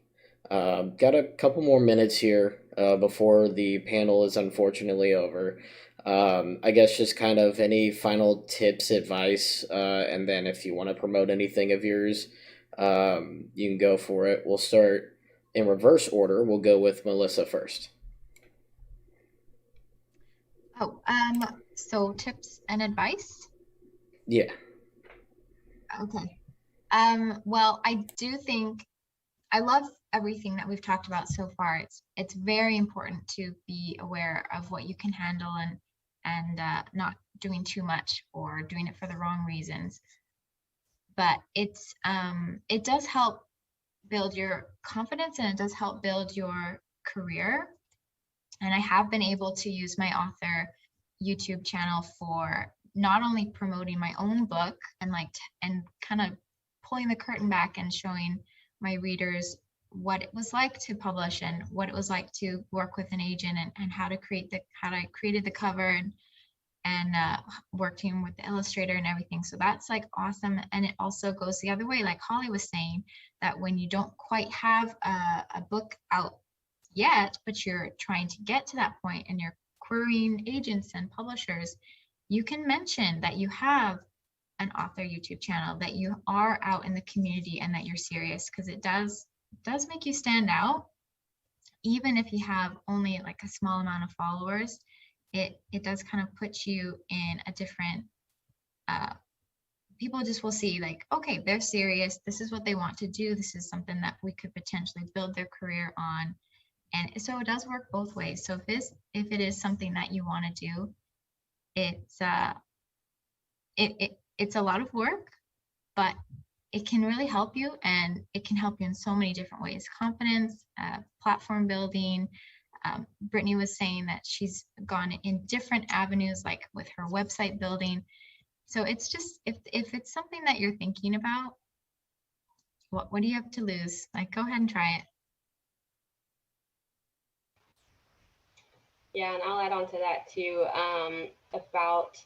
Got a couple more minutes here before the panel is unfortunately over. I guess just kind of any final tips, advice, and then if you want to promote anything of yours, you can go for it. We'll start in reverse order. We'll go with Melissa first. Oh, so tips and advice? Yeah. Okay. Well, I do think I love everything that we've talked about so far. It's very important to be aware of what you can handle, and not doing too much or doing it for the wrong reasons. But it does help build your confidence, and it does help build your career. And I have been able to use my author YouTube channel for not only promoting my own book and and kind of pulling the curtain back and showing my readers what it was like to publish and what it was like to work with an agent, and how I created the cover, and working with the illustrator and everything. So that's like awesome. And it also goes the other way, like Holly was saying, that when you don't quite have a book out yet, but you're trying to get to that point and you're querying agents and publishers, you can mention that you have an author YouTube channel, that you are out in the community, and that you're serious, because it does make you stand out. Even if you have only like a small amount of followers, it does kind of put you in a different, people just will see like, okay, they're serious, this is what they want to do, this is something that we could potentially build their career on. And so it does work both ways. So if it is something that you want to do, it's it's a lot of work, but it can really help you, and it can help you in so many different ways. Confidence, platform building. Brittany was saying that she's gone in different avenues, like with her website building. So it's just, if it's something that you're thinking about, what do you have to lose? Like, go ahead and try it. Yeah, and I'll add on to that too, about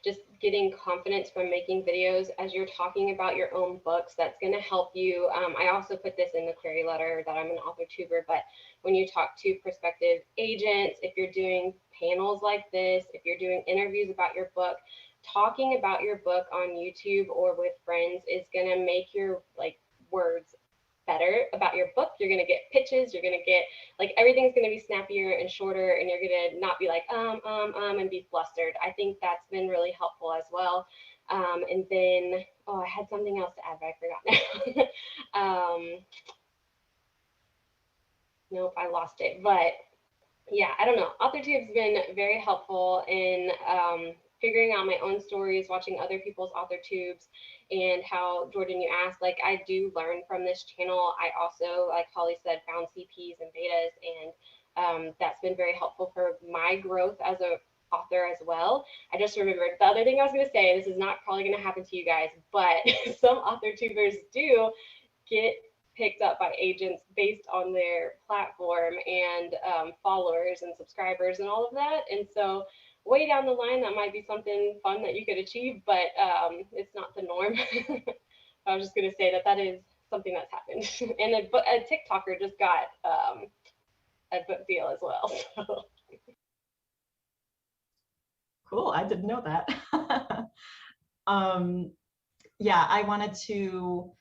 just getting confidence from making videos as you're talking about your own books. That's going to help you. I also put this in the query letter that I'm an AuthorTuber, but when you talk to prospective agents, if you're doing panels like this, if you're doing interviews about your book, talking about your book on YouTube or with friends is going to make your like words better about your book. You're going to get pitches, you're going to get like, everything's going to be snappier and shorter, and you're going to not be like and be flustered. I think that's been really helpful as well. And then I had something else to add, but I forgot now. Nope, I lost it. But yeah, I don't know, AuthorTube's been very helpful in figuring out my own stories, watching other people's AuthorTubes, and how, Jordan, you asked, like, I do learn from this channel. I also, like Holly said, found CPs and betas, and that's been very helpful for my growth as a author as well. I just remembered the other thing I was going to say. This is not probably going to happen to you guys, but some AuthorTubers do get picked up by agents based on their platform and followers and subscribers and all of that. And so way down the line, that might be something fun that you could achieve, but it's not the norm. I was just going to say that is something that's happened. And a TikToker just got a book deal as well. So. Cool, I didn't know that. Yeah, I wanted to,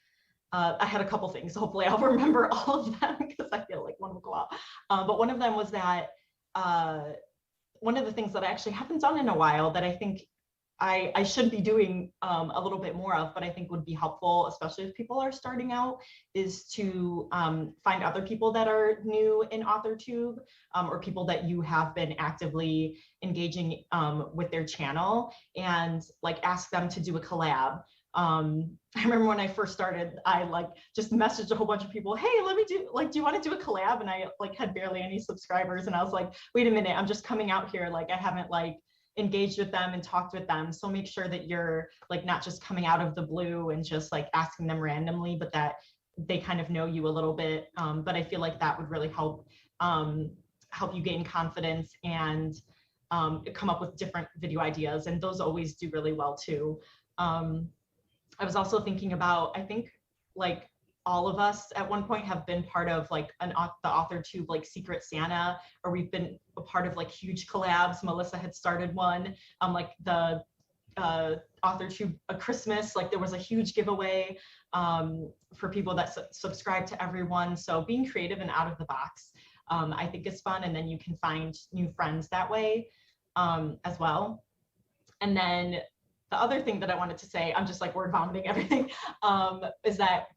I had a couple things. Hopefully I'll remember all of them, because I feel like one will go out. But one of them was that one of the things that I actually haven't done in a while that I think I should be doing a little bit more of, but I think would be helpful, especially if people are starting out, is to find other people that are new in AuthorTube, or people that you have been actively engaging with their channel, and like ask them to do a collab. I remember when I first started, I like just messaged a whole bunch of people, hey, let me do, like, do you want to do a collab? And I like had barely any subscribers, and I was like, wait a minute, I'm just coming out here, like I haven't like engaged with them and talked with them. So make sure that you're like not just coming out of the blue and just like asking them randomly, but that they kind of know you a little bit. But I feel like that would really help help you gain confidence and come up with different video ideas, and those always do really well too. I was also thinking about, I think like all of us at one point have been part of like the AuthorTube like Secret Santa, or we've been a part of like huge collabs. Melissa had started one, like the AuthorTube Christmas, like there was a huge giveaway for people that subscribe to everyone. So being creative and out of the box, I think is fun, and then you can find new friends that way as well. And then the other thing that I wanted to say, I'm just like word vomiting everything, is that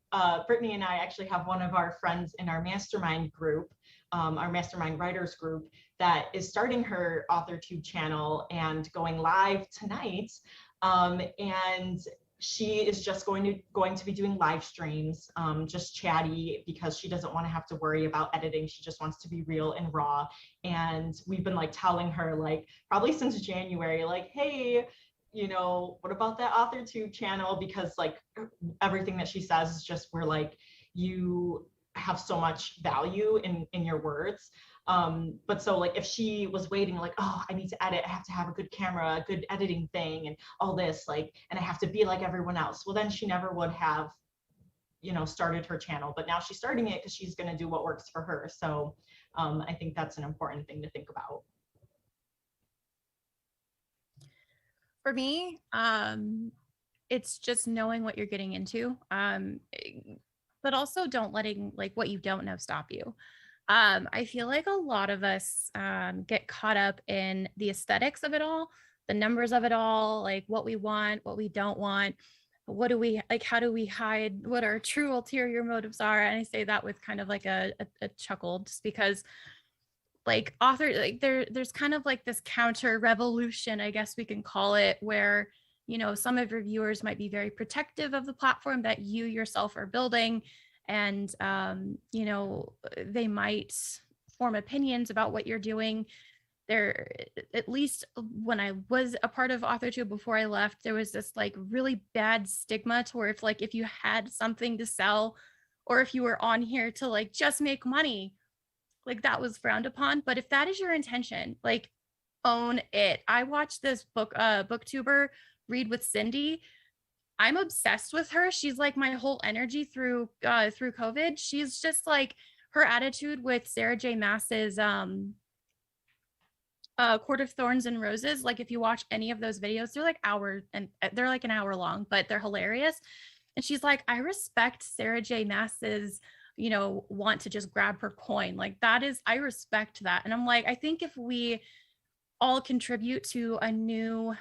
Brittany and I actually have one of our friends in our mastermind group, our mastermind writers group, that is starting her AuthorTube channel and going live tonight. And she is just going to be doing live streams, just chatty, because she doesn't want to have to worry about editing. She just wants to be real and raw. And we've been like telling her, like probably since January, like, hey, you know, what about that AuthorTube channel? Because like everything that she says is just, we're like, you have so much value in your words. But so like if she was waiting like, oh, I need to edit, I have to have a good camera, a good editing thing and all this, like, and I have to be like everyone else, well then she never would have, you know, started her channel. But now she's starting it because she's going to do what works for her. So I think that's an important thing to think about. For me, it's just knowing what you're getting into, but also don't letting like what you don't know stop you. I feel like a lot of us get caught up in the aesthetics of it all, the numbers of it all, like what we want, what we don't want, what do we like, how do we hide what our true ulterior motives are. And I say that with kind of like a chuckle, just because like there's kind of like this counter revolution, I guess we can call it, where, you know, some of your viewers might be very protective of the platform that you yourself are building, and you know, they might form opinions about what you're doing. There, at least when I was a part of AuthorTube before I left, there was this like really bad stigma to where if you had something to sell, or if you were on here to like just make money, like that was frowned upon. But if that is your intention, like own it. I watched this booktuber read with Cindy. I'm obsessed with her. She's like my whole energy through COVID. She's just like, her attitude with Sarah J. Maas's Court of Thorns and Roses. Like if you watch any of those videos, they're like they're like an hour long, but they're hilarious. And she's like, I respect Sarah J. Maas's, you know, want to just grab her coin. Like that is, I respect that. And I'm like, I think if we all contribute to a new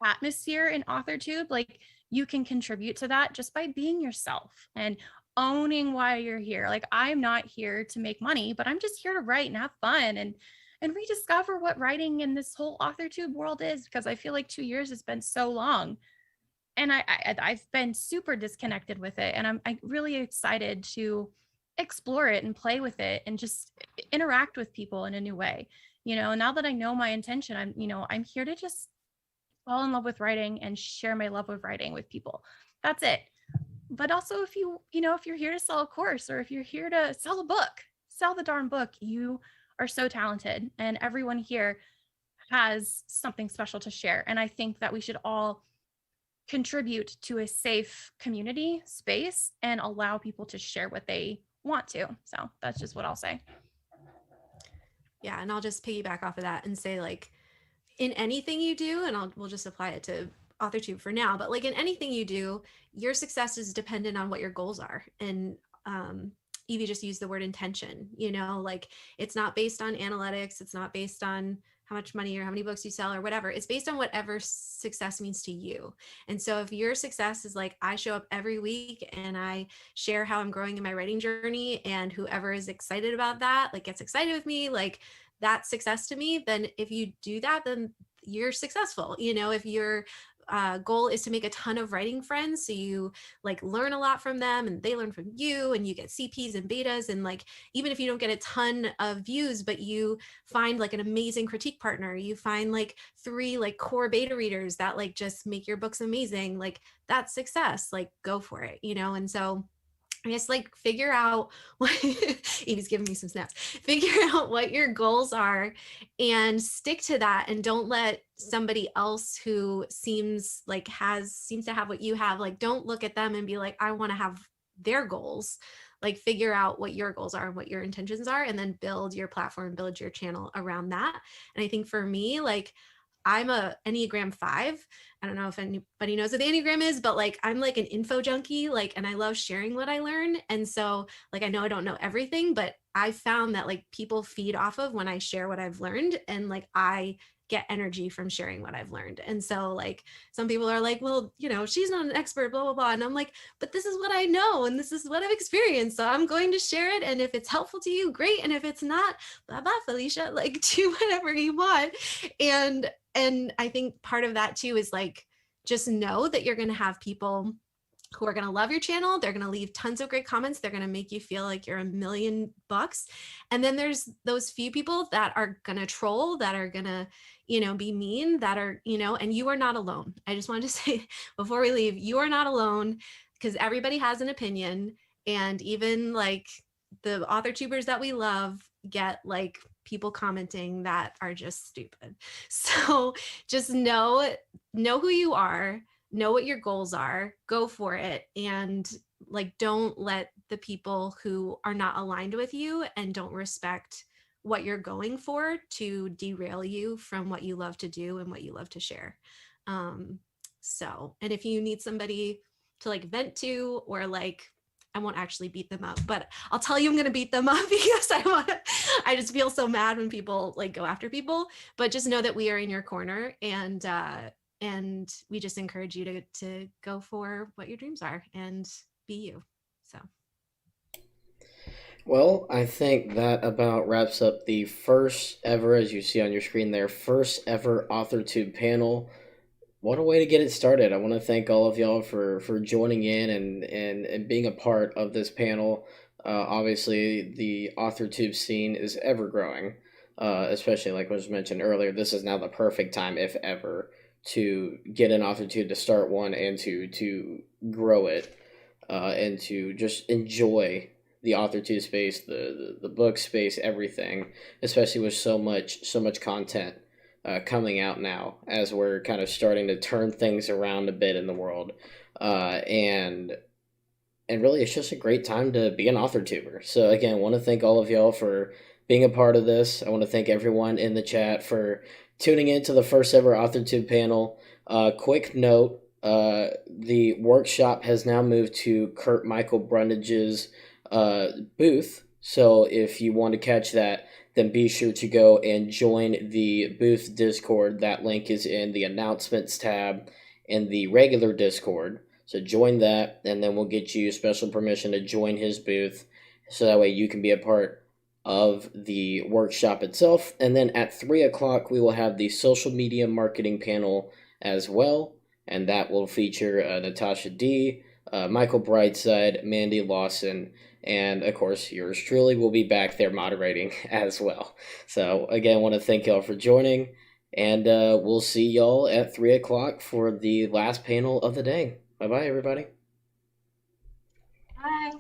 atmosphere in AuthorTube, like you can contribute to that just by being yourself and owning why you're here. Like I'm not here to make money, but I'm just here to write and have fun and rediscover what writing in this whole AuthorTube world is, because I feel like 2 years has been so long. And I've been super disconnected with it. And I'm really excited to explore it and play with it and just interact with people in a new way. You know, now that I know my intention, I'm here to just fall in love with writing and share my love of writing with people. That's it. But also if you're here to sell a course, or if you're here to sell a book, sell the darn book. You are so talented, and everyone here has something special to share. And I think that we should all contribute to a safe community space and allow people to share what they want to. So that's just what I'll say. Yeah, and I'll just piggyback off of that and say, like, in anything you do, and we'll just apply it to AuthorTube for now, but like in anything you do, your success is dependent on what your goals are. And Evie just used the word intention, you know, like it's not based on analytics. It's not based on how much money or how many books you sell or whatever. It's based on whatever success means to you. And so if your success is like, I show up every week and I share how I'm growing in my writing journey, and whoever is excited about that, like gets excited with me, like that's success to me, then if you do that, then you're successful. You know, if your goal is to make a ton of writing friends, so you like learn a lot from them and they learn from you, and you get CPs and betas, and like even if you don't get a ton of views, but you find like an amazing critique partner, you find like 3 like core beta readers that like just make your books amazing, like that's success. Like go for it, you know. And so I guess like figure out what Evie's giving me some snaps. Figure out what your goals are and stick to that, and don't let somebody else who seems to have what you have, like don't look at them and be like, I want to have their goals. Like figure out what your goals are and what your intentions are, and then build your platform, build your channel around that. And I think for me, like I'm a Enneagram 5. I don't know if anybody knows what the Enneagram is, but like I'm like an info junkie, like, and I love sharing what I learn. And so like I know I don't know everything, but I found that like people feed off of when I share what I've learned, and like I get energy from sharing what I've learned. And so like some people are like, well, you know, she's not an expert, blah, blah, blah. And I'm like, but this is what I know, and this is what I've experienced. So I'm going to share it. And if it's helpful to you, great. And if it's not, blah, blah, Felicia, like do whatever you want. And I think part of that too is like, just know that you're going to have people who are going to love your channel. They're going to leave tons of great comments. They're going to make you feel like you're $1,000,000. And then there's those few people that are going to troll, that are going to, you know, be mean, that are, you know, and you are not alone. I just wanted to say before we leave, you are not alone, because everybody has an opinion. And even like the author tubers that we love get like people commenting that are just stupid. So just know who you are, know what your goals are, go for it, and like don't let the people who are not aligned with you and don't respect what you're going for to derail you from what you love to do and what you love to share. So, and if you need somebody to like vent to, or like, I won't actually beat them up, but I'll tell you I'm gonna beat them up because I just feel so mad when people like go after people. But just know that we are in your corner, and we just encourage you to go for what your dreams are and be you. So Well, I think that about wraps up the first ever, as you see on your screen there, first ever AuthorTube panel. What a way to get it started. I want to thank all of y'all for joining in and being a part of this panel. Obviously, the AuthorTube scene is ever growing, especially like was mentioned earlier. This is now the perfect time, if ever, to get an AuthorTube, to start one, and to grow it, and to just enjoy the AuthorTube space, the book space, everything, especially with so much content coming out now, as we're kind of starting to turn things around a bit in the world, and really it's just a great time to be an author tuber. So again, I want to thank all of y'all for being a part of this. I want to thank everyone in the chat for tuning in to the first ever AuthorTube panel. Quick note, the workshop has now moved to Kurt Michael Brundage's booth, so if you want to catch that, then be sure to go and join the booth Discord. That link is in the announcements tab in the regular Discord. So join that, and then we'll get you special permission to join his booth, so that way you can be a part of the workshop itself. And then at 3 o'clock, we will have the social media marketing panel as well, and that will feature Natasha D., Michael Brightside, Mandy Lawson, and of course yours truly will be back there moderating as well. So again, I want to thank y'all for joining, and we'll see y'all at 3 o'clock for the last panel of the day. Bye bye, everybody. Bye.